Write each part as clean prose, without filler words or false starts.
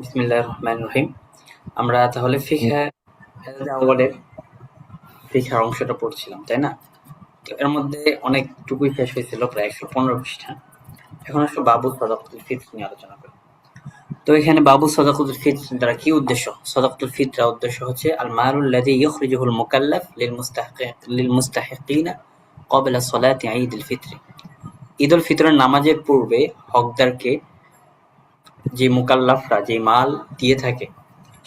বিসমিল্লাহির রহমানির রহিম। আমরা তাহলে ফিকহ আউয়ালের ফিকহের অংশটা পড়ছিলাম, তাই না? তো এর মধ্যে অনেকটুকুই শেষ হয়েছিল, প্রায় ১১৫ পৃষ্ঠা। এখন আসলে বাবু সাদাকাতুল ফিতর নিয়ে আলোচনা করি। তো এখানে বাবু সাদাকাতুল ফিতর দ্বারা কি উদ্দেশ্য? সাদাকাতুল ফিতর উদ্দেশ্য হচ্ছে আল মালুল লাযী ইখরিজুহুল মুকাল্লাফ লিল মুস্তাহিকিনা ক্বাবলা সালাতি ঈদুল ফিতর। ঈদুল ফিতরের নামাজের পূর্বে হকদারকে যে মুকাল্লাফরা যে মাল দিয়ে থাকে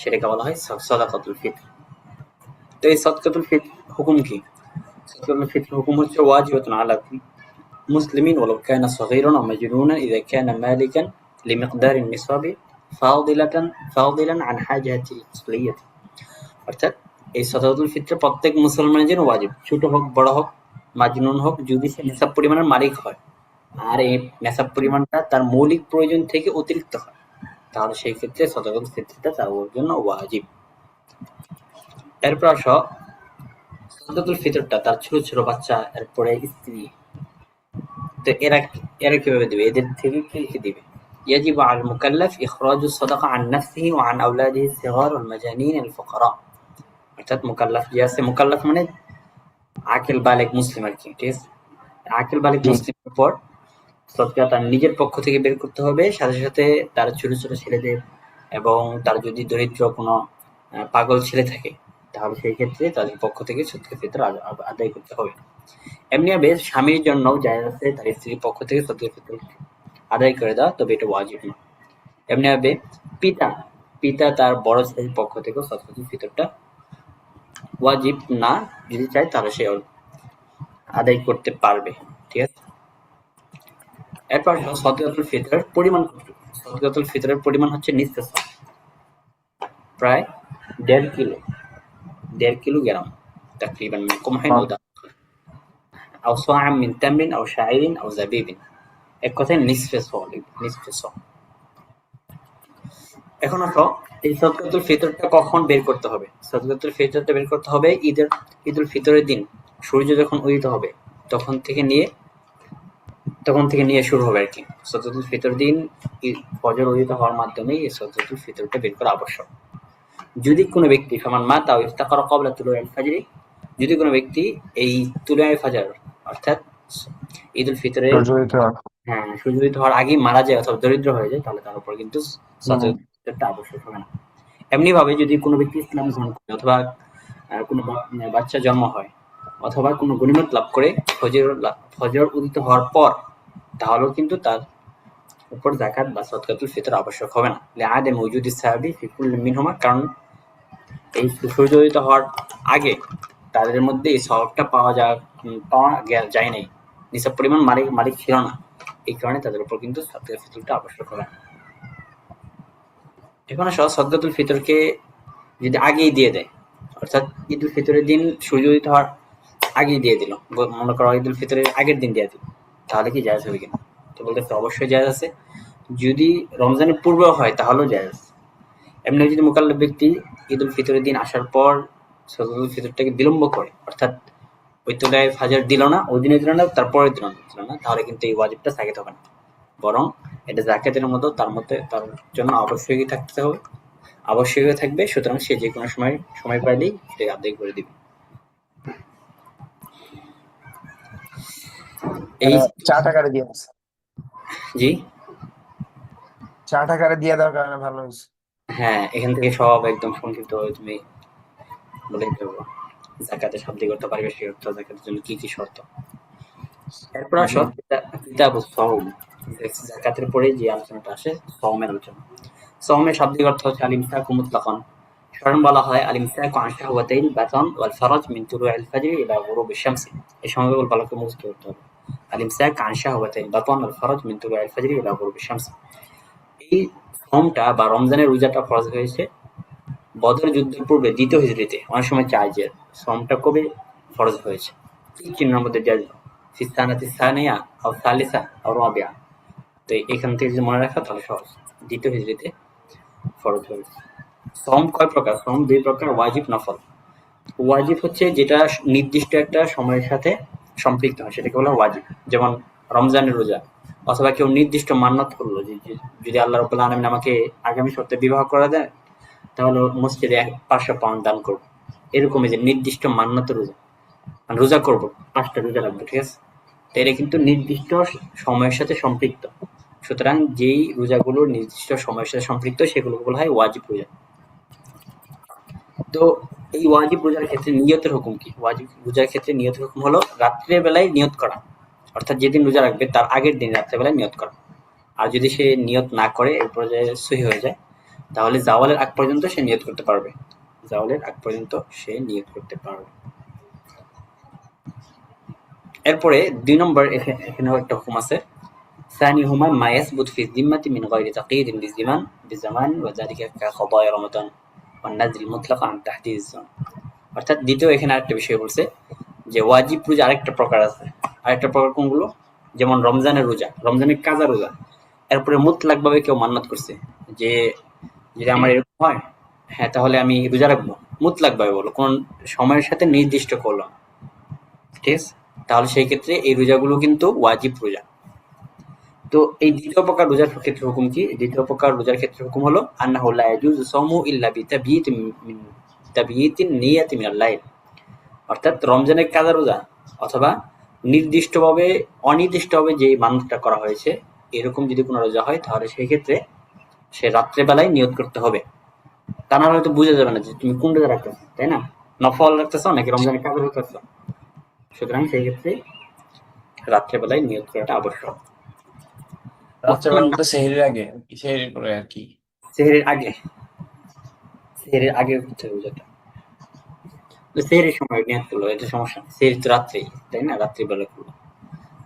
সেটাকে বলা হয় সাদাকাতুল ফিতর। তো এই সাদকাতুল ফিতর হুকুম কি? সাদকাতুল ফিতর হুকুম হচ্ছে ওয়াজিবাতুন আলা মুসলিমিন ওয়ালাউ কানা সগীরান আও মাজনুনান ইযা কানা মালিকান লিমিকদারিন নিসাবি ফাদিলান আন হাজাতিল আসলিয়াতি। অর্থাৎ এই সাদকাতুল ফিতর প্রত্যেক মুসলমানের জন্য ওয়াজিব, ছোট হোক বড় হোক, মাজনুন হোক, যদি সে নিসাব পরিমাণের মালিক হয় আর এই নিসাব পরিমাণটা তার মৌলিক প্রয়োজন থেকে অতিরিক্ত হয়, তাহলে সেই ক্ষেত্রে সাদকাতুল ফিতরটা তার জন্য ওয়াজিব। এরপর আসো সাদকাতুল ফিতরটা তার ছোট ছোট বাচ্চা, এরপরে স্ত্রী, তো এরা কিভাবে দিবে? এদের থেকে কি দিবে? يجب على المكلف إخراج الصدقة عن نفسه وعن أولاده الصغار والمجانين الفقراء। অর্থাৎ মুকাল্লাফ যে আছে, মুকাল্লাফ মানে আকিল বালেগ মুসলিম আর কি, ঠিক আছে? আকিল বালেগ মুসলিমের উপর সদকা তার নিজের পক্ষ থেকে বের করতে হবে, সাথে সাথে তার ছোট ছোট ছেলেদের, এবং তার যদি দরিদ্র কোনো পাগল ছেলে থাকে তাহলে সেই ক্ষেত্রে তাদের পক্ষ থেকে সদকা ফিতর আদায় করতে হবে। এমনিভাবে স্বামীর জন্য জায়েজ আছে তার স্ত্রীর পক্ষ থেকে সদকা ফিতর আদায় করে দেওয়া, তবে এটা ওয়াজিব না। এমনিভাবে পিতা তার বড় ছেলের পক্ষ থেকে সদকাতুল ফিতরটা ওয়াজিব না, যদি চায় তাহলে সে আদায় করতে পারবে, ঠিক আছে? এরপর সদকাতুল ফিতরের পরিমাণ কতটুকু? সদকাতুল ফিতরের পরিমাণ হচ্ছে নিসফে সা, প্রায় 1.5 কিলোগ্রাম তাকরিবান, কম হয় না, আও সা'আম মিন তামরিন আও শাঈরিন আও যাবিবিন, এক কথায় নিসফে সা। এখন আসো এই সদকাতুল ফিতরটা কখন বের করতে হবে? সদকাতুল ফিতরটা বের করতে হবে ঈদুল ফিতরের দিন সূর্য যখন উদিত হবে তখন থেকে নিয়ে শুরু হবে আর কি। সদকাতুল ফিতর দিন ফজর উদিত হওয়ার মাধ্যমে এই সদকাতুল ফিতরটা বের করা আবশ্যক। যদি কোনো ব্যক্তি ফামান মাতা আও ইফতাকারা ক্বাবলা তুলুইল ফাজরি, যদি কোনো ব্যক্তি এই তুলুই ফাজর অর্থাৎ ঈদুল ফিতরের সূর্য উদিত হওয়ার আগেই মারা যায় অথবা দরিদ্র হয়ে যায়, তাহলে তার উপর কিন্তু সদকাতুল ফিতরটা আবশ্যক হবে না। এমনি ভাবে যদি কোনো ব্যক্তি ইসলাম গ্রহণ করে অথবা কোনো বাচ্চা জন্ম হয় অথবা কোনো গনিমত লাভ করে ফজর উদিত হওয়ার পর, তাহলেও কিন্তু তার উপর যাকাত বা সদকাতুল ফিতর আবশ্যক হবে না। লিআদামি ওজুদি সাহাবি ফি কুল্লি মিনহুমা, কারণ এই সূর্য উদিত হওয়ার আগে তাদের মধ্যে এই সওয়াবটা পাওয়া যায় নাই, নিসাব পরিমাণ মালিক ছিল না, এই কারণে তাদের উপর কিন্তু সদকাতুল ফিতরটা আবশ্যক হবে না। এখন আসো সদকাতুল ফিতরকে যদি আগেই দিয়ে দেয়, অর্থাৎ ঈদুল ফিতরের দিন সূর্য উদিত হওয়ার আগেই দিয়ে দিল, মনে করো ঈদুল ফিতরের আগের দিন দিয়ে দিল, তাহলে কি জায়েজ হবে কিনা? তো বলতেছে অবশ্যই জায়েজ আছে। যদি রমজানের পূর্বেও হয় তাহলেও জায়েজ আছে। এমনি যদি মুকাল্লাফ ব্যক্তি ঈদুল ফিতরের দিন আসার পর সদকাতুল ফিতরটাকে বিলম্ব করে, অর্থাৎ ওই তুলায় ফাজর দিল না, ওই দিনে দিল না, তারপরের দিন দিল না, তাহলে কিন্তু এই ওয়াজিবটা সাকিত হবে না, বরং এটা যাকাতের মতো তার জন্য আবশ্যকই থাকবে। সুতরাং সে যে কোনো সময় পাইলেই এটা আদায় করে দিবে। এই 4 টাকারে দিয়ে আছে। জি 4 টাকারে দিয়ে দেওয়ার কারণে ভালো হয়েছে। হ্যাঁ, এখান থেকে সব একদম সংক্ষিপ্ত তুমি বলে দিতে পারবো। যাকাতের শাব্দিক অর্থ, পারিভাষিক অর্থ, যাকাতের জন্য কি কি শর্ত। এরপর আসো কিতাবুস সাওম, যাকাতের পরে যে আলোচনাটা আসে সাওমের আলোচনা। সাওমের শাব্দিক অর্থ হচ্ছে আল-ইমসাকু মুতলাকান, সাধারণ বলা হয় আল-ইমসাকু আন শাহওয়াতাইল বাতান ওয়াল ফারাজ মিন তুলুইল ফাজরি ইলা গুরুবিশ শামসি। এই সময়গুলো ভালো করে মুখস্থ করতে হবে। আল-ইমসাক আন শাহওয়াতাইল বাতান ওয়াল ফারাজ মিন তুলুইল ফাজরি ইলা গুরুবিশ শামসি। এই সাওমটা বা রমজানের রোজাটা ফরজ হয়েছে বদর যুদ্ধের পূর্বে 2য় হিজরিতে। অনেক সময় চাই যে সাওমটা কবে ফরজ হয়েছে, কি চিহ্নের মধ্যে জায়েজ, ফি সানাতি সানিয়া আও সালিসা আও রাবিআ। তো এখান থেকে যদি মনে রাখা তাহলে সহজ, 2য় হিজরিতে ফরজ হয়েছে। সাওম কয় প্রকার? সাওম 2 প্রকার, ওয়াজিব, নফল। ওয়াজিব হচ্ছে যেটা নির্দিষ্ট একটা সময়ের সাথে সম্পৃক্ত হয়, সেটাকে বলা ওয়াজিব। যেমন রমজানের রোজা অথবা কেউ নির্দিষ্ট মান্যত করলো যে যদি আল্লাহ রাব্বুল আলামিন আমাকে আগামী সপ্তাহে বিবাহ করে দেয় তাহলে মসজিদে 500 পাউন্ড দান করবো। এরকমই যে নির্দিষ্ট মান্যত রোজা, মানে রোজা করবো, 5টা রোজা রাখবো, ঠিক আছে? তো এটা কিন্তু নির্দিষ্ট সময়ের সাথে সম্পৃক্ত। সুতরাং যেই রোজাগুলো নির্দিষ্ট সময়ের সাথে সম্পৃক্ত সেগুলো বলা হয় ওয়াজিব রোজা। তো এই ওয়াজিব রোজার ক্ষেত্রে নিয়তের হুকুম কি? ওয়াজিব রোজার ক্ষেত্রে নিয়তের হুকুম হলো রাত্রের বেলায় নিয়ত করা, অর্থাৎ যেদিন রোজা রাখবে তার আগের দিন রাত্রের বেলায় নিয়ত করা। আর যদি সে নিয়ত না করে এর পর্যায়ে সহি হয়ে যায় তাহলে জাওয়ালের আগ পর্যন্ত সে নিয়ত করতে পারবে। জাওয়ালের আগ পর্যন্ত সে নিয়ত করতে পারবে। এরপরে 2 নম্বর এখানেও একটা হুকুম আছে। ثانيهما ما يثبت في الذمة من غير تقييد بزمان وذلك كقضاء رمضان والنذر المطلق عن تحديد الزمان। অর্থাৎ দ্বিতীয় এখানে আরেকটা বিষয় বলছে যে ওয়াজিব রোজা আরেকটা প্রকার আছে। আরেকটা প্রকার কোনগুলো? যেমন রমজানের রোজা, রমজানের কাজা রোজা। এরপরে মুতলাক ভাবে কেউ মান্নাত করছে যে যদি আমার এরকম হয় হ্যাঁ তাহলে আমি রোজা রাখবো, মুতলাক ভাবে বলো, কোন সময়ের সাথে নির্দিষ্ট করলাম, ঠিক আছে? তাহলে সেই ক্ষেত্রে এই রোজাগুলো কিন্তু ওয়াজিব রোজা। তো এই দ্বিতীয় প্রকার রোজার ক্ষেত্রে হুকুম কি? দ্বিতীয় প্রকার রোজার ক্ষেত্রে হুকুম হলো আন্নাহু লা ইয়াজুজু সাওমু ইল্লা বিতাবয়িতিন নিয়াতি মিনাল লাইল। অর্থাৎ রমজানের কাজা রোজা অথবা নির্দিষ্টভাবে অনির্দিষ্টভাবে যে মানতটা করা হয়েছে এরকম যদি কোনো রোজা হয় তাহলে সেই ক্ষেত্রে সে রাত্রেবেলায় নিয়ত করতে হবে। তা না হলে তো বোঝা যাবে না যে তুমি কোন রোজা রাখতেছো, তাই না? নফল রাখতেছো নাকি রমজানের কাজা রাখতেছো। সুতরাং সেই ক্ষেত্রে রাত্রেবেলায় নিয়ত করাটা আবশ্যক। রাত্রেবেলা বলতে সেহরির আগে, সেহরির পরে আর কি। সেহরির আগে, সেহরির আগে করতে হবে রোজাটা। সেহরির সময় নিয়ত করলো, এটা সমস্যা না। সেহরি তো রাত্রেই, তাই না? রাত্রিবেলা করলো,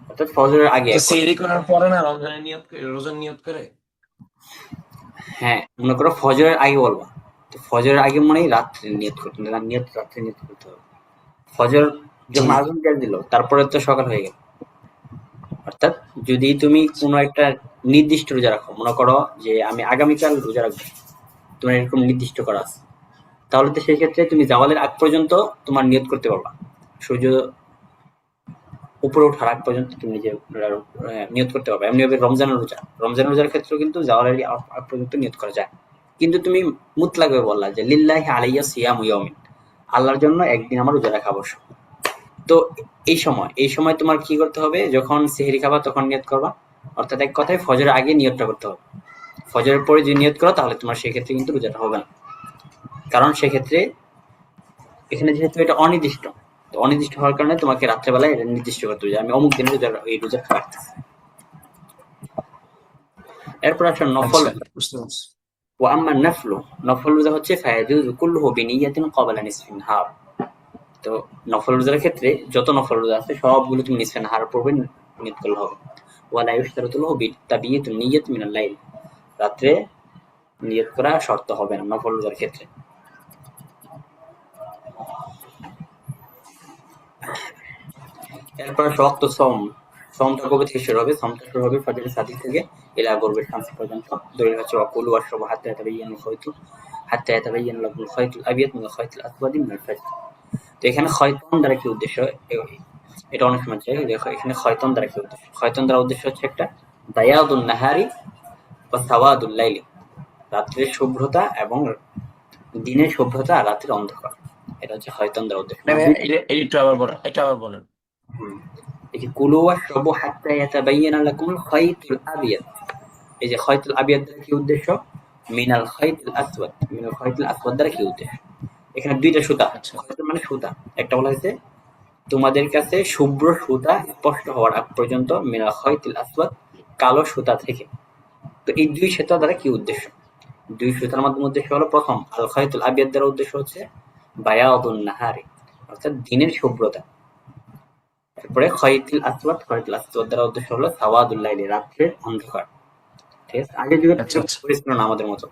অর্থাৎ ফজরের আগে। তো সেহরি করার পরে না রমজানের নিয়ত করে, রোজার নিয়ত করে? হ্যাঁ, মনে করো ফজরের আগে বলবা, তো ফজরের আগে মনে হয় রাত্রে নিয়ত করতে হবে, নিয়ত রাত্রে নিয়ত করতে হবে। ফজর যখন জি। আগুন দিয়ে দিল তারপরে তো সকাল হয়ে গেল। অর্থাৎ যদি তুমি কোনো একটা নির্দিষ্ট রোজা রাখো, মনে করো যে আমি আগামীকাল রোজা রাখবো, তোমার এরকম নির্দিষ্ট করা আছে, তাহলে তো সেই ক্ষেত্রে তুমি জাওয়ালের আগ পর্যন্ত তোমার নিয়ত করতে পারবা। সূর্য উপরে ওঠার আগ পর্যন্ত তুমি নিজে নিয়ত করতে পারবে। এমনি ভাবে রমজানের রোজার ক্ষেত্রেও কিন্তু জাওয়ালের আগ পর্যন্ত নিয়ত করা যায়। কিন্তু তুমি মুতলাক ভাবে বললা যে লিল্লাহি আলাইয়া সিয়ামু ইয়াউমিন, আল্লাহর জন্য একদিন আমার রোজা রাখা আবশ্যক। তো এই সময় তোমার কি করতে হবে? যখন সেহরি খাবা তখন নিয়ত করবা, অর্থাৎ এক কথায় ফজরের আগে নিয়তটা করতে হবে। ফজরের পরে যদি নিয়ত করো তাহলে তোমার সেক্ষেত্রে কিন্তু রোজাটা হবে না, কারণ সেক্ষেত্রে এখানে যেহেতু এটা অনির্দিষ্ট, তো অনির্দিষ্ট হওয়ার কারণে তোমাকে রাত্রেবেলায় এটা নির্দিষ্ট করতে হবে যে আমি অমুক দিনে এই রোজা রাখতেছি। এরপর আসলে নফল আচ্ছা, রোজা। বুঝতে পারছি। ওয়া আম্মা নাফলু, নফল রোজা হচ্ছে ফায়াজুজু কুল্লুহু বিনিয়াতিন ক্বাবলা নিসফিন নাহার। তো নফল রোজার ক্ষেত্রে যত নফল রোজা আছে সবগুলো তুমি নিসফে নাহার পড়বে, নিয়ত করলে হবে। ওয়ালা ইশতারাতু লাহু বিতাবিয়িতুন নিয়াত মিনাল লাইল, রাত্রে নিয়ত করা শর্ত হবে না নফল রোজার ক্ষেত্রে। এরপর ওয়াক্ত সওম, সওমটা কবে থেকে শুরু হবে? সওমটা শুরু হবে ফজরের সাদিক থেকে ইলা গরবিল শামস পর্যন্ত। দলিল হচ্ছে ওয়াকুলু ওয়াশরাবু হাত্তা ইয়াতাবাইয়ানা লাকুমুল খাইতুল আবিয়াদ মিনাল খাইতিল আসওয়াদি মিনাল ফাজর। তো এখানে খয়তন দ্বারা কি উদ্দেশ্য? এটা অনেক সময় চাই দেখো এখানে খয়তন দ্বারা কি উদ্দেশ্য? খয়তন দ্বারা উদ্দেশ্য হচ্ছে একটা বায়াদুন নাহারি ওয়া সাওয়াদুল লাইলি, রাত্রির শুভ্রতা এবং দিনের শুভ্রতা আর রাত্রির অন্ধকার, এটা হচ্ছে খয়তন দ্বারা উদ্দেশ্য। একটু আবার বলেন, এটা আবার বলেন। এই যে কুলু ওয়াশরাবু হাত্তা ইয়াতাবাইয়ানা লাকুমুল খাইতুল আবিয়াদ, এই যে খয়তুল আবিয়াদ দ্বারা কি উদ্দেশ্য? মিনাল খাইতুল আসওয়াদ, মিনাল খাইতুল আসওয়াদ দ্বারা কি উদ্দেশ্য? এখানে দুইটা সুতা, আচ্ছা, খয়ত মানে সুতা, একটা বলা হয়েছে তোমাদের কাছে শুভ্র সুতা স্পষ্ট হওয়ার আগ পর্যন্ত মিনাল খাইতুল আসওয়াদ, কালো সুতা থেকে। তো এই দুই সুতা দ্বারা কি উদ্দেশ্য? দুই সুতার মাধ্যমে উদ্দেশ্য হলো প্রথম আল খাইতুল আবিয়াদ দ্বারা উদ্দেশ্য হচ্ছে বায়াদুন নাহারি, অর্থাৎ দিনের শুভ্রতা। তারপরে খয়তুল আসওয়াদ দ্বারা উদ্দেশ্য হলো সাওয়াদুল লাইলি, রাত্রের অন্ধকার। ঠিক আছে? আগের যুগে আচ্ছা, আচ্ছা। পরিছিল না আমাদের মতো,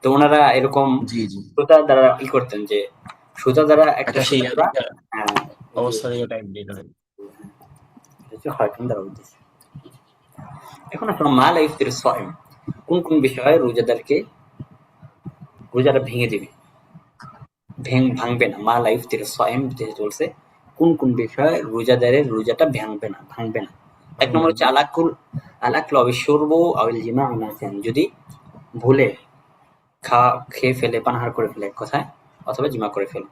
তো ওনারা এরকম জি, জি। সুতা দ্বারা ই করতেন যে সুতা দ্বারা একটা সেই সুতা দ্বারা এই যে অবস্থা থেকে টাইম দিতে হয়। এটা হচ্ছে খয়তন দ্বারা উদ্দেশ্য। এখন আসলে মা লা ইফতির সাইম, কোন কোন বিষয়ে রোজাটা ভেঙে দিবে, ভাঙবে না। মা লা ইফতির সাইম যেহেতু বলছে কোন কোন বিষয়ে রোজাদারের রোজাটা ভাঙবে না। এক নম্বর হচ্ছে আলাকুল বিশুরব আও আল জিমা নাসিয়ান, যদি ভুলে খেয়ে ফেলে, পানাহার করে ফেলে, এক কথায়, অথবা জিমা করে ফেলে।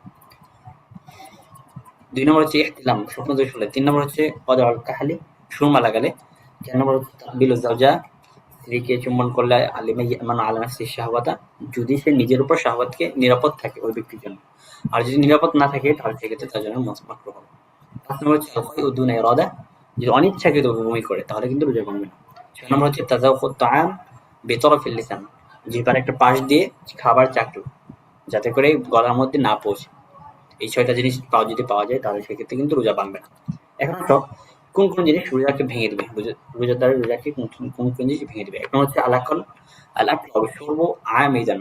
২ নম্বর হচ্ছে ইহতিলাম, স্বপ্নদোষ হলে। ৩ নম্বর হচ্ছে ওয়াদাউল কাহলি, সুরমা লাগালে। ৪ নম্বর হচ্ছে তাকবিলুজ যাওজা, স্ত্রীকে চুম্বন করলে আলা নাফসি শাহওয়াতা, যদি সে নিজের উপর শাহওয়াতকে নিরাপদ থাকে ওই ব্যক্তির জন্য। আর যদি নিরাপদ না থাকে তাহলে সেক্ষেত্রে তার জন্য মাকরুহ হবে। ৫ নম্বর হচ্ছে আল-ফাইউ দুনা ইরাদা, যদি অনিচ্ছাকৃত বমি করে তাহলে কিন্তু রোজা ভাঙবে না। ৬ নম্বর হচ্ছে তাযাউকুত তাআম বিতরফিল লিসান, জিহ্বার একটা পাশ দিয়ে খাবার চাটলো যাতে করে গলার মধ্যে না পৌঁছে। এই ৬টা জিনিস যদি পাওয়া যায় তাহলে সেক্ষেত্রে কিন্তু রোজা ভাঙবে না। এখন আসো কোন জিনিস রোজাকে ভেঙে দিবে, রোজাদারের রোজাকে কোন জিনিস ভেঙে দিবে। এখন হচ্ছে আলাকল শুরব আয়ামিদান,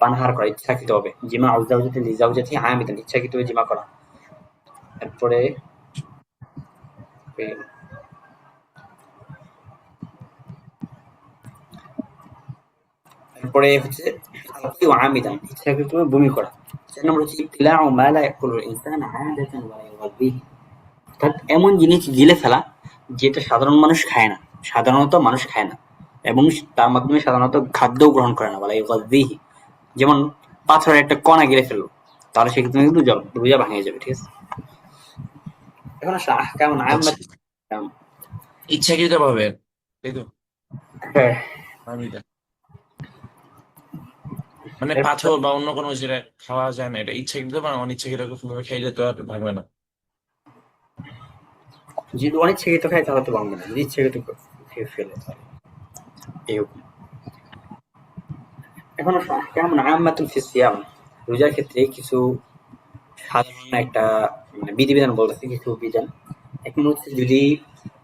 পানাহার করা ইচ্ছাকৃত হবে। জিমা আউজাউজাতি লিজাউজাতি আয়ামিদান, ইচ্ছাকৃত হবে জিমা করা। এরপরে হচ্ছে আমিদান, ইচ্ছাকৃত বমি করা। ৪ নম্বর হচ্ছে ইবতিলাউ মা লা ইয়াকুলুল ইনসান আদাতান ওয়া ইউগযিহি, অর্থাৎ এমন জিনিস গিলে ফেলা যেটা সাধারণত মানুষ খায় না এবং তার মাধ্যমে সাধারণত খাদ্য গ্রহণ করে না, ওয়া ইউগযিহি। যেমন পাথরের একটা কণা গিলে ফেললো তাহলে সেক্ষেত্রে কিন্তু রোজা ভাঙে যাবে, ঠিক আছে। এখন আসলে আহকাম আম্মাত, ইচ্ছাকৃত ভাবে, তাই তো? হ্যাঁ, মানে পাথর বা অন্য কোনো যেটা খাওয়া যায় না, এটা ইচ্ছাকৃত বা অনিচ্ছাকৃত ভাবে খাইলে তো আর ভাঙবে না। যদি অনিচ্ছাকৃত খায় তাহলে তো ভাঙবে না, যদি ইচ্ছাকৃত খেয়ে ফেলে তাহলে এরকম। এখন কেমন আম্মাতুল ফি সিয়াম, রোজার ক্ষেত্রে কিছু সাধারণ একটা বিধিবিধান বলতেছে, কিছু বিধান। এখন হচ্ছে যদি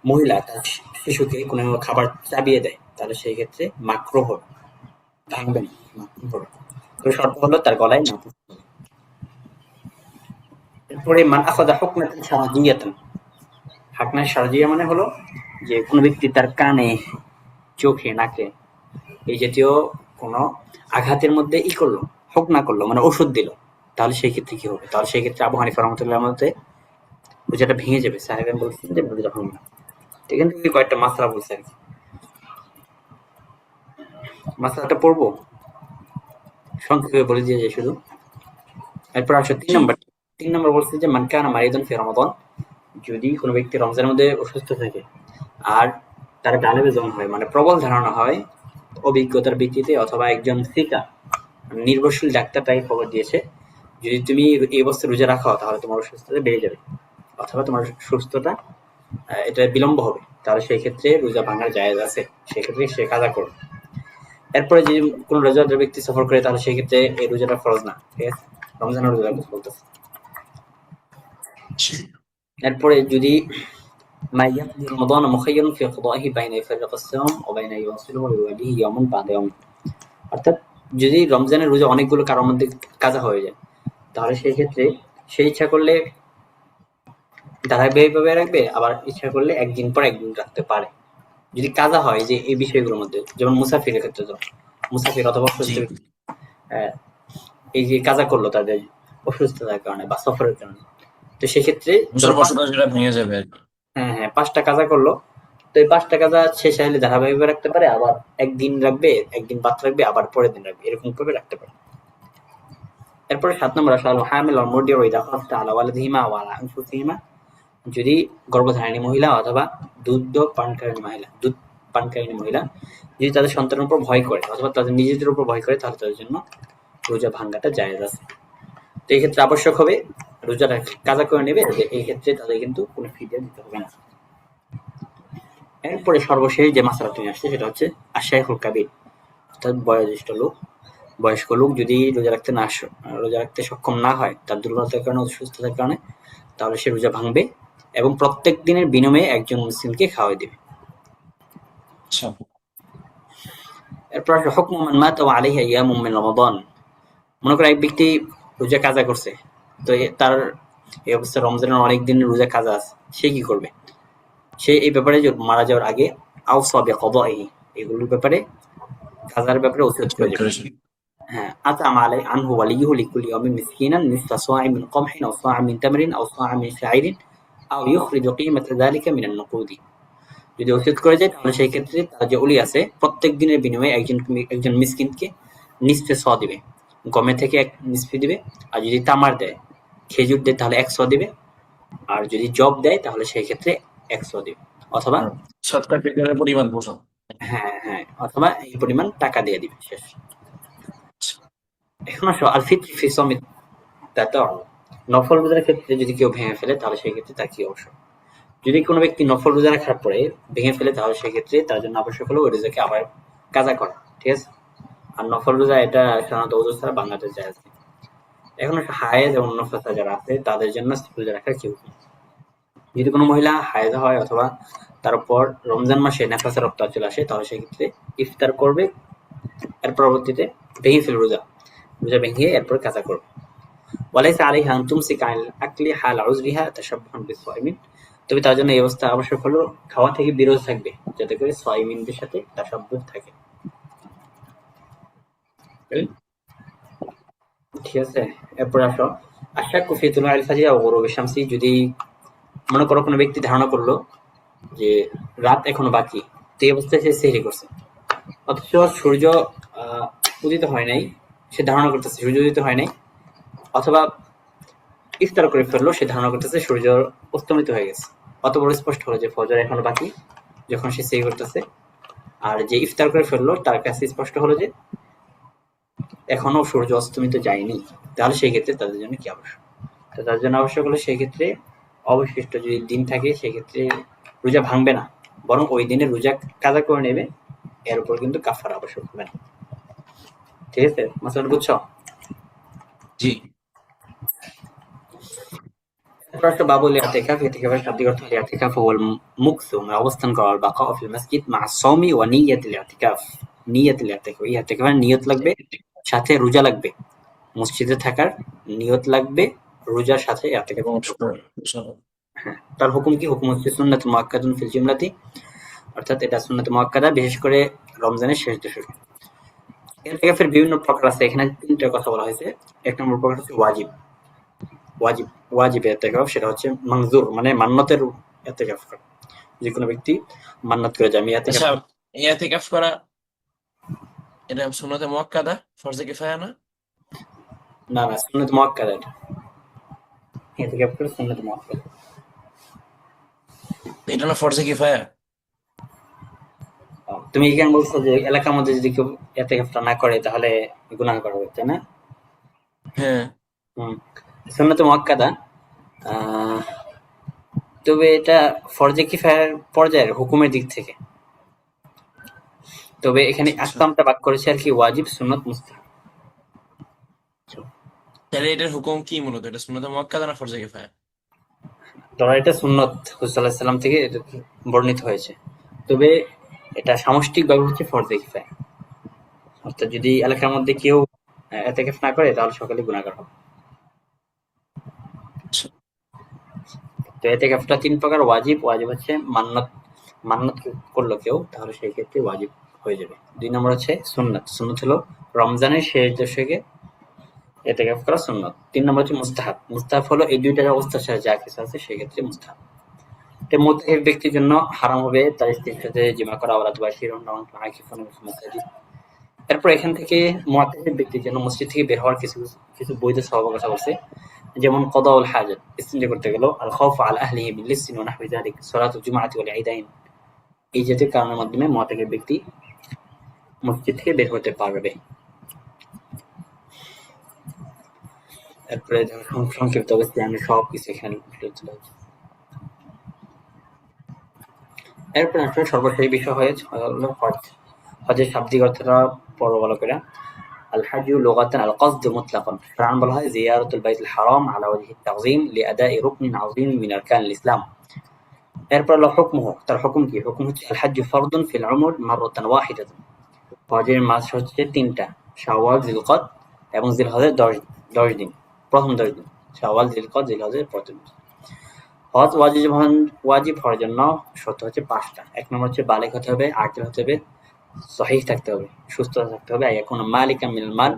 মহিলা তার শিশুকে কোনো খাবার চাবিয়ে দেয় তাহলে সেই ক্ষেত্রে মাকরুহ হবে, ভাঙবে না, মাকরুহ হবে। তো শর্ত হলো তার গলায় না। এরপরে মান আখাযা হুকমাতান শারঈয়াতান, হাকনা শারঈয়া মানে হলো যে কোনো ব্যক্তি তার কানে, চোখে, নাকে এই জাতীয় কোনো আঘাতের মধ্যে করলো, হুকনা করলো, মানে ওষুধ দিল, তাহলে সেই ক্ষেত্রে কি হবে? তাহলে সেই ক্ষেত্রে আবু হানিফা রাহমাতুল্লাহ মতে রোজাটা ভেঙে যাবে। সাহেবেন বলছেন যে রোজা ভাঙবে না। এখান থেকে কয়েকটা মাসলা বলছে আর কি, মাসলাটা পড়বো, সংক্ষেপে বলে দিয়ে যায় শুধু। এরপর আসো ৩ নম্বর বলছে যে মান কানা মারিদান ফি রমাদান, যদি কোনো ব্যক্তি রমজানের মধ্যে অসুস্থ থাকে আর তার গালেবে জমা হয়, মানে প্রবল ধারণা হয় অভিজ্ঞতার ভিত্তিতে অথবা একজন ফিকা নির্ভরশীল ডাক্তার তাকে খবর দিয়েছে যদি তুমি এই অবস্থায় রোজা রাখো তাহলে তোমার অসুস্থতা বেড়ে যাবে অথবা তোমার সুস্থতা এটা বিলম্ব হবে, তাহলে সেই ক্ষেত্রে রোজা ভাঙার জায়েজ আছে, সেক্ষেত্রে সে কাজা করবে। এরপরে যদি কোনো রোজাদার ব্যক্তি সফর করে তাহলে সেই ক্ষেত্রে এই রোজাটা ফরজ না, ঠিক আছে, রমজানের রোজা বলতেছে। এরপরে যদি ما يقضي رمضان مخير في قضائه بين يفرق الصوم وبين يواصله ويوليه يوما بعد يوم, অর্থাৎ যদি রমজানের রোজা অনেকগুলো কারোর মধ্যে কাজা হয়ে যায় তাহলে সেই ক্ষেত্রে সে ইচ্ছা করলে ধারাবাহিকভাবে রাখবে, আবার ইচ্ছা করলে একদিন পর একদিন রাখতে পারে যদি কাজা হয় যে এই বিষয়গুলোর মধ্যে। যেমন মুসাফিরের ক্ষেত্রে, তো মুসাফির অথবা এই যে কাজা করলো তাদের অসুস্থতার কারণে বা সফরের কারণে, তো সেক্ষেত্রে ভেঙে যাবে। হ্যাঁ 5টা কাজা করলো, তো এই 5টা কাজা শেষ হলে ধারাবাহিকভাবে রাখতে পারে, আবার একদিন রাখবে, একদিন বাদ রাখবে, আবার পরের দিন রাখবে, এরকম করে রাখতে পারে। এরপরে 7 নম্বর আসলে হামিল আর মুরদি ওয়া ইযা খাফতা আলা ওয়ালিদিহিমা ওয়া আলা আনফুসিহিমা, যদি গর্ভধারিণী মহিলা অথবা দুধ পানকারিণী মহিলা যদি তাদের সন্তানের উপর ভয় করে অথবা তাদের নিজেদের উপর ভয় করে তাহলে তাদের জন্য রোজা ভাঙাটা জায়েজ আছে। তো এই ক্ষেত্রে আবশ্যক হবে রোজাটা কাজা করে নেবে, এই ক্ষেত্রে তাদের কিন্তু কোনো ফিদিয়া দিতে হবে না। এরপরে সর্বশেষ যে মাসআলাটি আসছে সেটা হচ্ছে আশ-শাইখুল কাবীর, অর্থাৎ বয়স্ক লোক যদি রোজা রাখতে সক্ষম না হয়, তার দুর্বলতার কারণে, অসুস্থতার কারণে, তাহলে সে রোজা ভাঙবে এবং প্রত্যেক দিনের বিনিময়ে একজন মুসলিমকে খাওয়াই দেবে। এরপর হুকমু মান মাতা ওয়া আলাইহি আইয়ামুম মিন রমাদান, মনে করো এক ব্যক্তি রোজা কাজা করছে, তো তার এই অবস্থা রমজানের অনেক দিনের রোজা কাজা আছে, সে কি করবে? সে এই ব্যাপারে মারা যাওয়ার আগে আওসা বিকদাইহি, এগুলোর ব্যাপারে কাজার ব্যাপারে ওসিয়ত করে যাবে। হ্যাঁ, আতআমা আলাই আনহু ওয়ালিয়ুহু লিকুল্লি ইয়াউমিন মিসকিনান নিসফা সা'ইন মিন কমহিন আও সা'আন মিন তামরিন আও সা'আন মিন শাঈরিন আও ইউখরিজু কিমাতা যালিকা মিনান নুকুদি, যদি ওসিয়ত করে যায় তাহলে সেই ক্ষেত্রে তার যে ওলি আছে প্রত্যেক দিনের বিনিময়ে একজন মিসকিনকে নিসফে স দিবে, গমে থেকে এক নিসফে দিবে। আর যদি তামার দেয়, খেজুর দেয়, তাহলে 100 দিবে। আর যদি জব দেয় তাহলে সেই ক্ষেত্রে 100 দিবে। অথবা সৎকার ফিতরের পরিমাণ বোঝাও। হ্যাঁ, অথবা এই পরিমাণ টাকা দিয়ে দিবে, শেষ। এখন আসো আল ফিত্র ফি সওমি তাতাউ। নফল রোজার ক্ষেত্রে যদি কেউ ভেঙে ফেলে তাহলে সেই ক্ষেত্রে তার কি অবস্থা? যদি কোনো ব্যক্তি নফল রোজা রাখার পরে ভেঙে ফেলে তাহলে সেই ক্ষেত্রে তার জন্য আবশ্যক হলো ওই রোজাকে আবার কাজা করা, ঠিক আছে? আর নফল রোজা এটা সাধারণত ওযর ছাড়া বাংলাতে জায়েজ নেই। এখন আসো হায়েজ এবং নফাসা যারা আছে তাদের জন্য রোজা রাখার কি হুকুম? যদি কোনো মহিলা হায়েজ হয় অথবা তার উপর রমজান মাসে নেফাসের রক্ত চলে আসে তাহলে সেই ক্ষেত্রে ইফতার করবে, এর পরবর্তীতে ভেঙে ফেলে রোজা ভেঙে এরপর কাজা করবে। ওয়ালাইসা আলাইহা আন তুমসিকা আনিল আকলি হালা উযরিহা তাশাব্বুহান বিস-সাইমিন। তবে তার জন্য এই অবস্থা আবশ্যক হলো খাওয়া থেকে বিরত থাকবে, যাতে করে সাইমিনদের সাথে তাশাব্বুহ থাকে। ঠিক আছে? এরপর আসো আশাক্কু ফি তুলুইল ফাজরি ওয়া গুরুবি শামসি। যদি মনে করো কোনো ব্যক্তি ধারণা করলো যে রাত এখনো বাকি, তো এই অবস্থায় সে সেহরি করছে, অথচ সূর্য উদিত হয় নাই, সে ধারণা করতেছে সূর্য উদিত হয় নাই, অথবা ইফতার করে ফেললো, সে ধারণা করতেছে সূর্য অস্তমিত হয়ে গেছে। অতঃপর স্পষ্ট হলো যে ফজর এখনো বাকি যখন সে সেহরি করতেছে। আর যে ইফতার করে ফেললো তার কাছে স্পষ্ট হলো যে এখনো সূর্য অস্তমিত যায়নি, তাহলে সেই ক্ষেত্রে তাদের জন্য কি আবশ্যক? তো তাদের জন্য আবশ্যক হলো সেই ক্ষেত্রে অবশিষ্ট যদি দিন থাকে সেক্ষেত্রে রোজা ভাঙবে না, বরং ওই দিনে রোজা কাজা করে নেবে, এর উপর কিন্তু কাফারা আবশ্যক হবে না। ঠিক আছে, মাসালা বুঝছো? জি। এরপর একটা বাবুল ইতিকাফ। ইতিকাফের শাব্দিক অর্থ হলো ইতিকাফ হুয়াল মুকসু, অবস্থান করা, আল বাকাউ ফিল মাসজিদ মা আস-সাওমি ওয়া নিয়াতিল ইতিকাফ। নিয়াতুল ইতিকাফ, এই ইতিকাফের নিয়ত লাগবে, সাথে রোজা লাগবে। মসজিদে থাকার নিয়ত লাগবে, রোজার সাথে ইতিকাফ। হ্যাঁ, তার হুকুম কি? হুকুম হচ্ছে সুন্নাত মুআক্কাদাতুন ফিল জুমলাতি, অর্থাৎ এটা সুন্নাত মুআক্কাদা, বিশেষ করে রমজানের শেষ দশকে। ইতিকাফের বিভিন্ন প্রকার আছে, এখানে তিনটা কথা বলা হয়েছে। এক নম্বর প্রকার হচ্ছে ওয়াজিব। ওয়াজিব ইতিকাফ, সেটা হচ্ছে মানজুর, মানে মান্নতের ইতিকাফ করা। যে কোনো ব্যক্তি মান্নত করে যায় আমি ইতিকাফ। আচ্ছা, ইতিকাফ করা এটা সুন্নতে মুআক্কাদা, ফরজে কিফায়া না? না, সুন্নাত মুআক্কাদা এটা। ইতিকাফ করে সুন্নাত মুআক্কাদা। এটা না ফরজে কিফায়া? তুমি এখানে বলছো যে এলাকার মধ্যে যদি কেউ ইতিকাফটা না করে তাহলে গুনাহগার হবে, তাই না? হ্যাঁ। সুন্নাত মুআক্কাদা, আহ তবে এটা ফরজে কিফায়ার পর্যায়ের হুকুমের দিক থেকে। তবে এখানে আচ্ছা, আহকামটা ভাগ করেছে আর কি, ওয়াজিব, সুন্নাত, মুস্তাহাব। তাহলে এটার হুকুম কি মূলত? এটা সুন্নতে মুআক্কাদা না ফরজে কিফায়া? ধরো এটা সুন্নত, হুজুর সাল্লাল্লাহু আলাইহি সাল্লাম থেকে এটা বর্ণিত হয়েছে, তবে এটা সামষ্টিকভাবে হচ্ছে ফরজে কিফায়া। অর্থাৎ যদি এলাকার মধ্যে কেউ ইতিকাফ না করে তাহলে সকলে গুনাহগার হবে। আচ্ছা, তো ইতিকাফটা তিন প্রকার। ওয়াজিব হচ্ছে মান্নত করলো কেউ তাহলে সেই ক্ষেত্রে ওয়াজিব হয়ে যাবে। দুই নম্বর হচ্ছে সুন্নাত। সুন্নাত হলো রমজানের শেষ দশকে ইতিকাফ করা সুন্নাত। তিন নম্বর হচ্ছে মুস্তাহাব। মুস্তাহাব হলো এই দুইটার অবস্থার সাথে যা কিছু আছে সেই ক্ষেত্রে মুস্তাহাব। তো মুতাকিফ ব্যক্তির জন্য হারাম হবে তার স্ত্রীর সাথে জিমা করা, ওয়ালাদ বাশির আকিফুন মাসাজিদ। এরপর এখান থেকে মুতাকিফ ব্যক্তির জন্য মসজিদ থেকে বের হওয়ার কিছু কিছু বৈধ সওয়াবের কথা বলছে, যেমন কদাউল হাজাত, ইস্তিনজা করতে গেল, আল খাউফ আলা আহলিহি বিল লিসিন ওয়া নাহওয়ি যালিক, সালাতুল জুমআতি ওয়াল ঈদাইন, এই জাতীয় কারণের মাধ্যমে মুতাকিফ ব্যক্তি মসজিদ থেকে বের হতে পারবে। এরপরে সংক্ষিপ্ত অবস্থায় আমি সবকিছু এখানে তুলে ধরছি। এরপর আসলে সর্বশেষ বিষয় হলো হজ। হজের শাব্দিক অর্থটা পড়ো ভালো করে। আল হাজ্জু লুগাতান আল কসদ মুতলাকান। শারআন বলা হয় জিয়ারাতুল বাইতুল হারাম আলা ওয়াজহি তাযীম লিআদাই রুকনিন আযীম মিন আরকানিল ইসলাম। এরপর হলো হুকমুহু, তার হুকুম কি? হুকুম হচ্ছে আল হাজ্জু ফারদুন ফিল উমর মাররাতান ওয়াহিদাতান। হজের মাস হচ্ছে তিনটা, শাওয়াল, জিলকদ এবং জিলহজের 10 দিন, প্রথম 10 দিন শাওয়াল, জিলকদ, জিলহজের প্রথম। হজ ওয়াজিব হওয়ার জন্য শর্ত হচ্ছে 5টা। এক নম্বর হচ্ছে বালেগ হতে হবে, আকিল হতে হবে, সহিহ থাকতে হবে, সুস্থ থাকতে হবে, এখন মালিকা মিনাল মাল,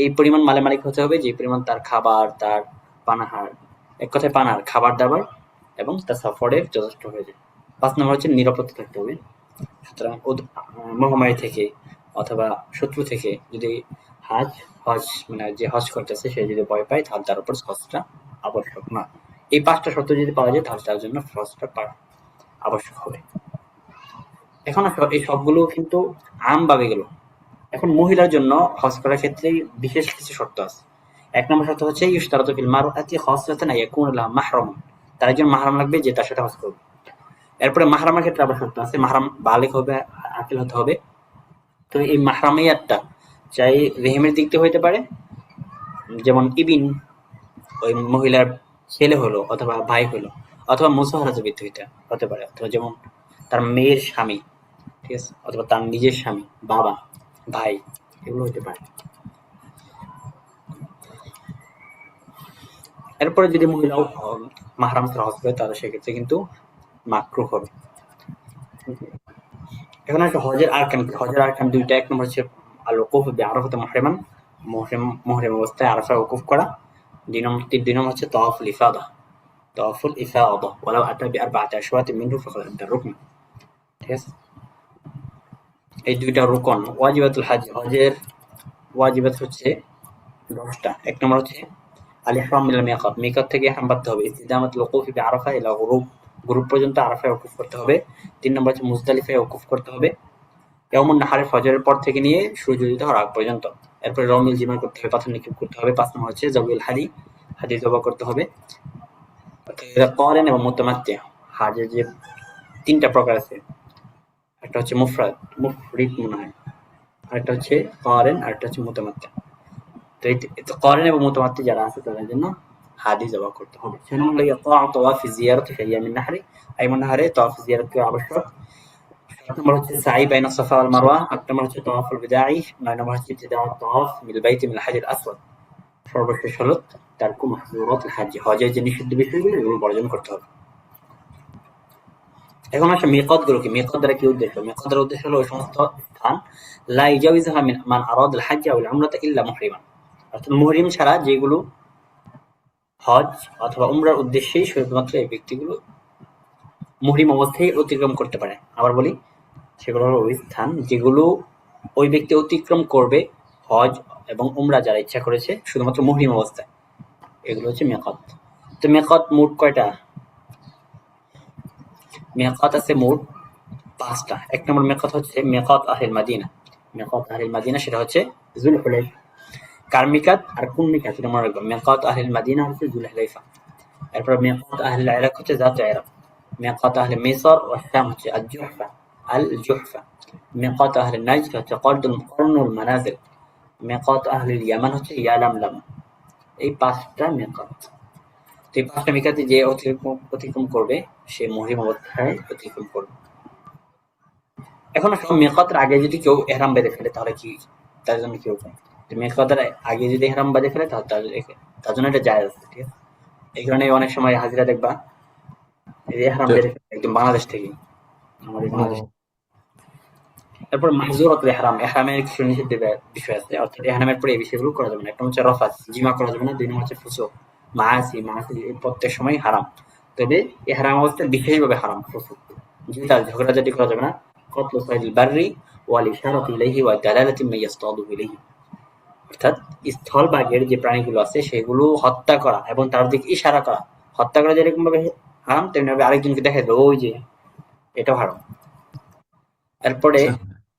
এই পরিমাণ মালে মালিক হতে হবে যে পরিমাণ তার খাবার, তার পানাহার, এক কথায় পানাহার, খাবার দাবার এবং তার সফরের যথেষ্ট হয়ে যায়। 5 নম্বর হচ্ছে নিরাপত্তা থাকতে হবে। সুতরাং মহামারী থেকে অথবা শত্রু থেকে যদি হজ মানে যে হজ করতেছে সে যদি ভয় পায় তাহলে তার উপর হজটা আবশ্যক না। এই 5টা শর্ত যদি পাওয়া যায় তাহলে তার জন্য হজটা আবশ্যক হবে। এখন এই সবগুলো কিন্তু আমভাবে গেল। এখন মহিলার জন্য হজ করার ক্ষেত্রে বিশেষ কিছু শর্ত আছে। 1 নম্বর শর্ত হচ্ছে ইশতারাতু ফিল মারআতি খাসাতান ইয়াকুনু লাহা মাহরাম। তার একজন মাহরাম লাগবে যে তার সাথে হজ করবে। এরপরে মাহরামের ক্ষেত্রে আবার শর্ত আছে। মাহরাম বালিগ হবে, আকিল হতে হবে। তো এই মাহরামিয়াতটা চাই রেহেমের দিক দিয়ে হইতে পারে, যেমন ইবিন ওই মহিলার ছেলে হলো অথবা ভাই হলো, অথবা মুসাহারাতে বৃদ্ধ হতে পারে, অথবা যেমন তার মেয়ের স্বামী, ঠিক আছে, অথবা তার নিজের স্বামী, বাবা, ভাই, এগুলো হতে পারে। এরপরে যদি মহিলাও মাহরাম ছাড়া হজ করে তাহলে সেক্ষেত্রে কিন্তু মাকরুহ হবে। এখন একটা হজের আরকান কি? হজের আরকান দুইটা। 1 নম্বর হচ্ছে আল ওকুফ বিআরাফাতে মুহরিমান, মুহরিম অবস্থায় আরাফায় ওকুফ করা। 2 নম্বর হচ্ছে তাওয়াফুল ইফাদা ওয়ালাউ আতা বিআরবাআতি আশওয়াতিন মিনহু ফাকাদ আদ্দা রুকন। ঠিক আছে? এই দুইটা রুকন। ওয়াজিবাতুল হজ, হজের ওয়াজিবাত হচ্ছে 10টা। 1 নম্বর হচ্ছে আল ইহরাম মিনাল মিকাত, মিকাত থেকে ইহরাম বাঁধতে হবে। ইসতিদামাতুল ওকুফি বিআরাফা ইলা গুরুব পর্যন্ত আরাফায় ওকুফ করতে হবে। 3 নম্বর হচ্ছে মুজদালিফায় ওকুফ করতে হবে ইয়াউমুন নাহারে, ফজরের পর থেকে নিয়ে সূর্যোদয় হওয়ার আগ পর্যন্ত। এরপরে রমিল জিমার করতে হবে, পাথর নিক্ষেপ করতে হবে। 5 নম্বর হচ্ছে যাবিউল হাদি জবাহ করতে হবে। করেন এবং মুতামাত্তি, হাজের যে 3টা প্রকার আছে, একটা হচ্ছে মুফরিদ মনে হয়, আরেকটা হচ্ছে করেন, আরেকটা হচ্ছে মুতামাত্তি। তো এই করেন এবং মুতামাত্তি যারা আছে তাদের জন্য হাদি জবাহ করতে হবে। 6 নম্বর হলো তাওয়াফ জিয়ারাত ফি আইয়ামিন নাহরি, আইয়ামুন নাহরে তাওয়াফ জিয়ারত করা আবশ্যক। 7 নম্বর হচ্ছে সাই বাইনা সাফা ওয়াল মারওয়া। 8 নম্বর হচ্ছে তাওয়াফুল বিদাই। 9 নম্বর হচ্ছে ইবতিদাউত তাওয়াফ মিল বাইতি মিনাল হাজিল আসওয়াদ। সর্বশেষ হলো তারকু মাহজুরাতুল হজ, হজের যে নিষিদ্ধ বিষয়গুলো এগুলো বর্জন করতে হবে। এখন আসলে মিকাত গুলো কি? মিকাত দ্বারা কি উদ্দেশ্য? মিকাত দ্বারা উদ্দেশ্য হলো ওই সমস্ত স্থান লা ইজাউযুহা মান আরাদাল হজ আও উমরাতা ইল্লা মুহরিমান, অর্থাৎ মুহরিম ছাড়া যেগুলো হজ অথবা উমরার উদ্দেশ্যেই শুধুমাত্র এই ব্যক্তিগুলো মুহরিম অবস্থায় অতিক্রম করতে পারে। আবার বলি, সেগুলো হলো ওই স্থান যেগুলো ওই ব্যক্তি অতিক্রম করবে হজ এবং উমরা যারা ইচ্ছা করেছে শুধুমাত্র মুহরিম অবস্থায়, এগুলো হচ্ছে মিকাত। তো মিকাত মোট কয়টা? মিকাত আছে মোট 5টা। 1 নম্বর মিকাত হচ্ছে মিকাত আহলিল মাদিনা। মিকাত আহলিল মাদিনা সেটা হচ্ছে যুলহুলাইফা। কার মিকাত আর কোন মিকাত সেটা মনে রাখবেন। মিকাত আহলিল মাদিনা হচ্ছে যুলহুলাইফা। এরপর মিকাত আহলিল ইরাক হচ্ছে যাত ইরাক। মিকাত আহলি মিসর ও শাম হচ্ছে আল জুহফা। মিকাত আহলি নাজদ হচ্ছে কর্নুল মানাজিল। মিকাত আহলিল ইয়ামান হচ্ছে ইয়ালামলাম। এই 5টা মিকাত। তো এই 5টা মিকাতে যে অতিক্রম করবে সে মুহরিম অবস্থায় অতিক্রম করবে। এখন আসলে মিকাতের আগে যদি কেউ ইহরাম বেঁধে ফেলে তাহলে কি তার জন্য কি হবে? মিকাতের আগে যদি ইহরাম বেঁধে ফেলে তাহলে তার জন্য এটা জায়েজ আছে, ঠিক আছে? এই কারণে অনেক সময় হাজিরা দেখবা এই ইহরাম বেঁধে ফেলে একদম বাংলাদেশ থেকে, আমাদের বাংলাদেশ। তারপর মাহজুরাতুল ইহরাম, ইহরামের কিছু নিষিদ্ধ বিষয় আছে, অর্থাৎ ইহরামের পরে এই বিষয়গুলো করা যাবে না। একটা হচ্ছে রফাত, জিমা করা যাবে না। 2 নম্বর হচ্ছে ফুসুক, মাআসি প্রত্যেক সময় হারাম। তবে ইহরাম অবস্থায় বিশেষভাবে হারাম ফুসুক, ঝগড়াঝাটি করা যাবে না। কতলু সাইদুল বাররি ওয়াল ইশারাতু ইলাইহি ওয়া দালালাতু মান ইয়াসতাদু ইলাইহি, অর্থাৎ স্থলভাগের যে প্রাণীগুলো আছে সেগুলো হত্যা করা এবং তার দিকে ইশারা করা। হত্যা করা যেরকম ভাবে হারাম তেমনি ভাবে আরেকজনকে দেখা যাবে ওই যে, এটাও হারাম। এরপরে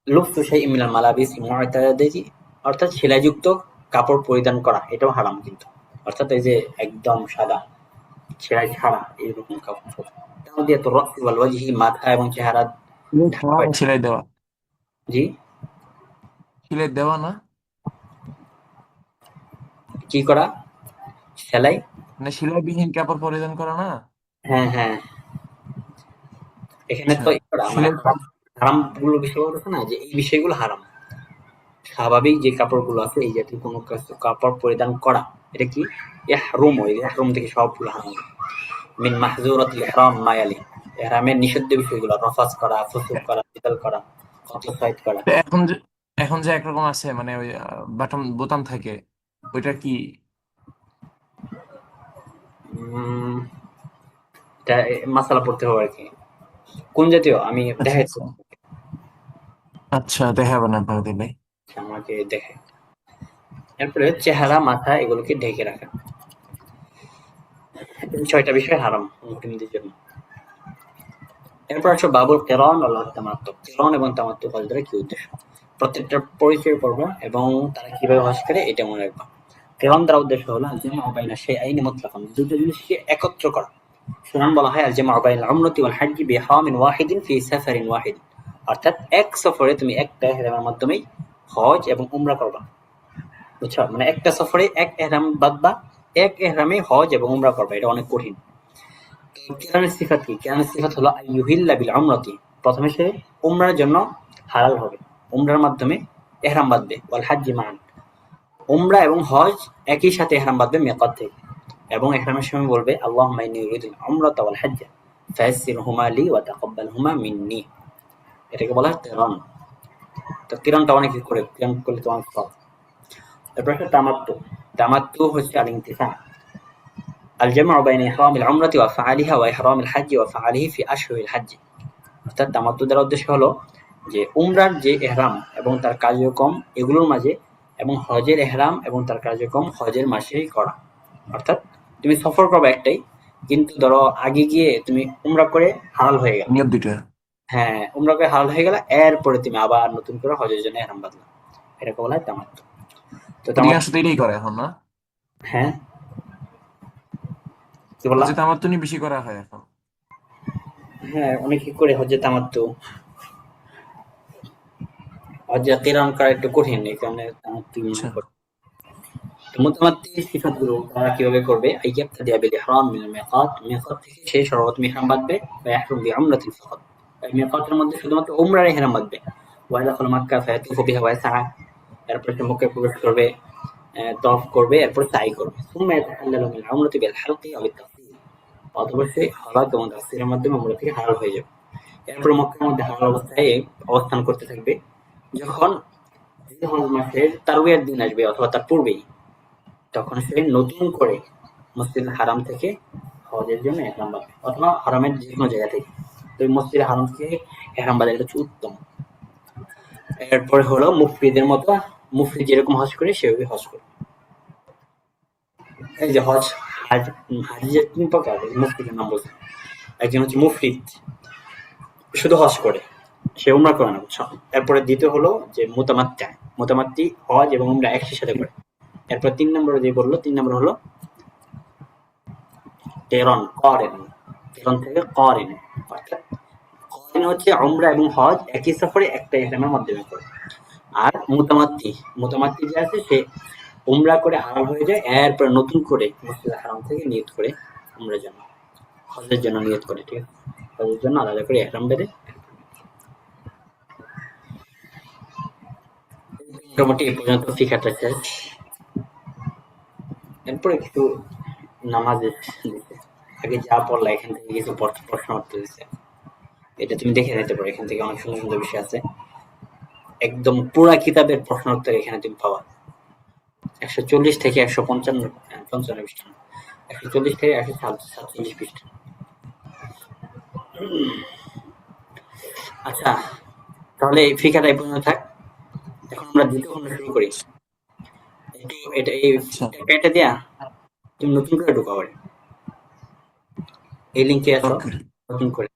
লুবসু শাইইন মিনাল মালাবিসিল মু'তাদাতি, অর্থাৎ সেলাইযুক্ত কাপড় পরিধান করা, এটাও হারাম কিন্তু। অর্থাৎ এই যে একদম সাদা সেলাই ছাড়া এরকম কাপড়। তাওদিয়াতু রাসি ওয়াল ওয়াজহি, মাথা এবং চেহারা ঢাকা। সেলাই দেওয়া, জি, সেলাই দেওয়া না, কি করা? সেলাই? মানে সেলাইবিহীন কাপড় পরিধান করা না। হ্যাঁ, হ্যাঁ। এখানে আচ্ছা, তো ই করা মানে সেলাই হারাম গুলো বিষয় বলতেছে না যে এই বিষয়গুলো হারাম। স্বাভাবিক যে কাপড়গুলো আছে এই জাতীয় কোনো কাপড় পরিধান করা, এটা কি ইহরুম, ওই ইহরুম থেকে সবগুলো হারাম। মিন মাহজুরাতিল ইহরাম মা ইয়ালি, ইহরামের নিষিদ্ধ বিষয়গুলো রফাস করা, ফুসুক করা, কিতাল করা, কতল সাইদ করা। এখন যে একরকম আছে, মানে ওই বাটন বোতাম থাকে, ওইটা কি? উম এটা মাসালা পড়তে হবে আর কি। কোন জাতীয় আমি আচ্ছা দেখাই তো, আচ্ছা আচ্ছা, দেখাবেন আপনার দিলে। আমাকে দেখাই। এরপরে চেহারা মাথা এগুলোকে ঢেকে রাখা, এই 6টা বিষয় হারাম মুসলিমদের জন্য। এরপর আসো বাবুল কেরন ও তামাত্তুক। কেরন এবং তামাত্তুক হজ দ্বারা কি উদ্দেশ্য, প্রত্যেকটার পরিচয় পড়বা এবং তারা কিভাবে হজ করে এটা মনে রাখবা। কেরন দ্বারা উদ্দেশ্য হলো আল জামউ বাইনা শাইআইনি মুতলাকান, দুটো জিনিসকে একত্র করা। সুতরাং বলা হয় আল জামউ বাইনাল উমরাতি ওয়াল হজ্জি বিইহরামিন ওয়াহিদিন ফি সাফারিন ওয়াহিদ, অর্থাৎ এক সফরে তুমি একটা ইহরামের মাধ্যমেই হজ এবং উমরা করবা। বুঝছো, মানে একটা সফরে এক ইহরাম বাঁধবা, এক ইহরামে হজ এবং উমরা করবা, এটা অনেক কঠিন। কেরানের সিফাত কি? কেরানের সিফাত হলো আইয়ুহিল্লা বিল উমরাতি, প্রথমে সে উমরার জন্য হালাল হবে, উমরার মাধ্যমে ইহরাম বাঁধবে। ওয়াল হাজ্জি মান, উমরা এবং হজ একই সাথে ইহরাম বাঁধবে মিকাত থেকে, এবং ইহরামের সময় বলবে আল্লাহুম্মা ইন্নী উরিদুল উমরাতা ওয়াল হাজ্জা ফায়াসসিরহুমা লি ওয়া তাকাব্বালহুমা মিন্নি। এটাকে বলা হয় কিরান। তো কিরানটা অনেকে করে, কিরান করলে তো অনেক সহজ। এরপর একটা তামাত্তু। তামাত্তু হচ্ছে আল ইনতিফা, الجمع بين إحرام العمرة وأفعالها وإحرام الحج وأفعاله في أشهر الحج। অর্থাৎ তামাত্তু দ্বারা উদ্দেশ্য হলো যে উমরার যে এহরাম এবং তার কার্যক্রম এগুলোর মাঝে, এবং হজের এহরাম এবং তার কার্যক্রম হজের মাসেই করা। অর্থাৎ তুমি সফর করবে একটাই, কিন্তু ধরো আগে গিয়ে তুমি উমরা করে হালাল হয়ে গেল, নিয়ত দুইটা। হ্যাঁ উমরা করে হালাল হয়ে গেল, এরপরে তুমি আবার নতুন করে হজের জন্য এহরাম বাঁধলা, এটাকে বলা হয় তামাত্তু। তো অধিকাংশ তামাত্তু, তো এটাই করে এখন, না? হ্যাঁ কি বললা? হচ্ছে আমার তো বেশি করা হয় এখন। হ্যাঁ অনেকে করে হজে তামাত্তু। হজ্জে কিরান করা একটু কঠিন, এই কারণে তামাত্তু মনে আচ্ছা করে। তো মুতামাত্তির সিফাতগুলো তারা কিভাবে করবে? আইয়াবতাদিআ বিল ইহরাম মিনাল মিকাত, মিকাত থেকে সে সর্বপ্রথম ইহরাম বাঁধবে। ওয়া ইয়াহরুম বিউমরাতিন ফাকাত, এই মিকাতের মধ্যে শুধুমাত্র উমরার ইহরাম বাঁধবে। ওয়া ইয়াদখুলু মাক্কা ফায়াতুফু বিহা ওয়া ইয়াসআ, এরপর সে মক্কায় প্রবেশ করবে, তওয়াফ করবে, এরপর সাই করবে। সুম্মা ইয়াতাহাল্লালু মিনাল উমরাতি বিল হালকি আও বিত-তাকসীর, অতঃপর সে হলাক এবং তাকসীরের মাধ্যমে উমরা থেকে হালাল হয়ে যাবে। এরপর মক্কার মধ্যে হালাল অবস্থায় অবস্থান করতে থাকবে। যখন জিলহজ মাসের তারউইয়ার দিন আসবে অথবা তার পূর্বেই, তখন সে নতুন করে মসজিদুল হারাম থেকে হজের জন্য এহরাম বাঁধবে, অথবা হারামের যে কোনো জায়গা থেকে। তো এই মসজিদুল হারাম থেকে এহরাম বাঁধা এটা হচ্ছে উত্তম। এরপরে হলো মুফরিদের মতো, মুফরিদ যেরকম হজ করে সেভাবে হজ করে। এই যে হজ, হাজির 3 প্রকার, মুফরিদের নাম বলছে। একজন হচ্ছে মুফরিদ, শুধু হজ করে, সে উমরা করে না, বুঝছো। এরপরে দ্বিতীয় হলো যে মুতামাত্তি, মুতামাত্তি হজ এবং উমরা একই সাথে করে। এরপর 3 নম্বরে যে বললো, 3 নম্বর হলো কেরন, করেন, কেরন থেকে করেন, অর্থাৎ করেন হচ্ছে উমরা এবং হজ একই সফরে একটা ইহরামের মাধ্যমে করে। আর মুতামাত্তি, মুতামাত্তি যে আছে সে উমরা করে হালাল হয়ে যায়, এরপর নতুন করে মসজিদুল হারাম থেকে নিয়ত করে উমরার জন্য, হজের জন্য নিয়ত করে, ঠিক আছে, হজের জন্য আলাদা করে ইহরাম বেঁধে। মোটামুটি এই পর্যন্ত ফিকাটা শেষ। এরপরে কিছু নামাজ দিছে, আগে যা পড়লা এখান থেকে কিছু প্রশ্ন উত্তর দিছে, এটা তুমি দেখে নিতে পারো, এখান থেকে অনেক সুন্দর সুন্দর বিষয় আছে। একদম পুরা কিতাবের প্রশ্ন উত্তর এখানে তুমি পাবা। 140 থেকে 155, 55 পৃষ্ঠা, 140 থেকে 147 পৃষ্ঠা। আচ্ছা, তাহলে এই ফিকাটা এই পর্যন্ত থাক। এখন আমরা দ্বিতীয় খণ্ড শুরু করি। একটু এটা এই আচ্ছা এটা দিয়া তুমি নতুন করে ঢুকাও, এই লিঙ্কে আসো ওকে। নতুন করে।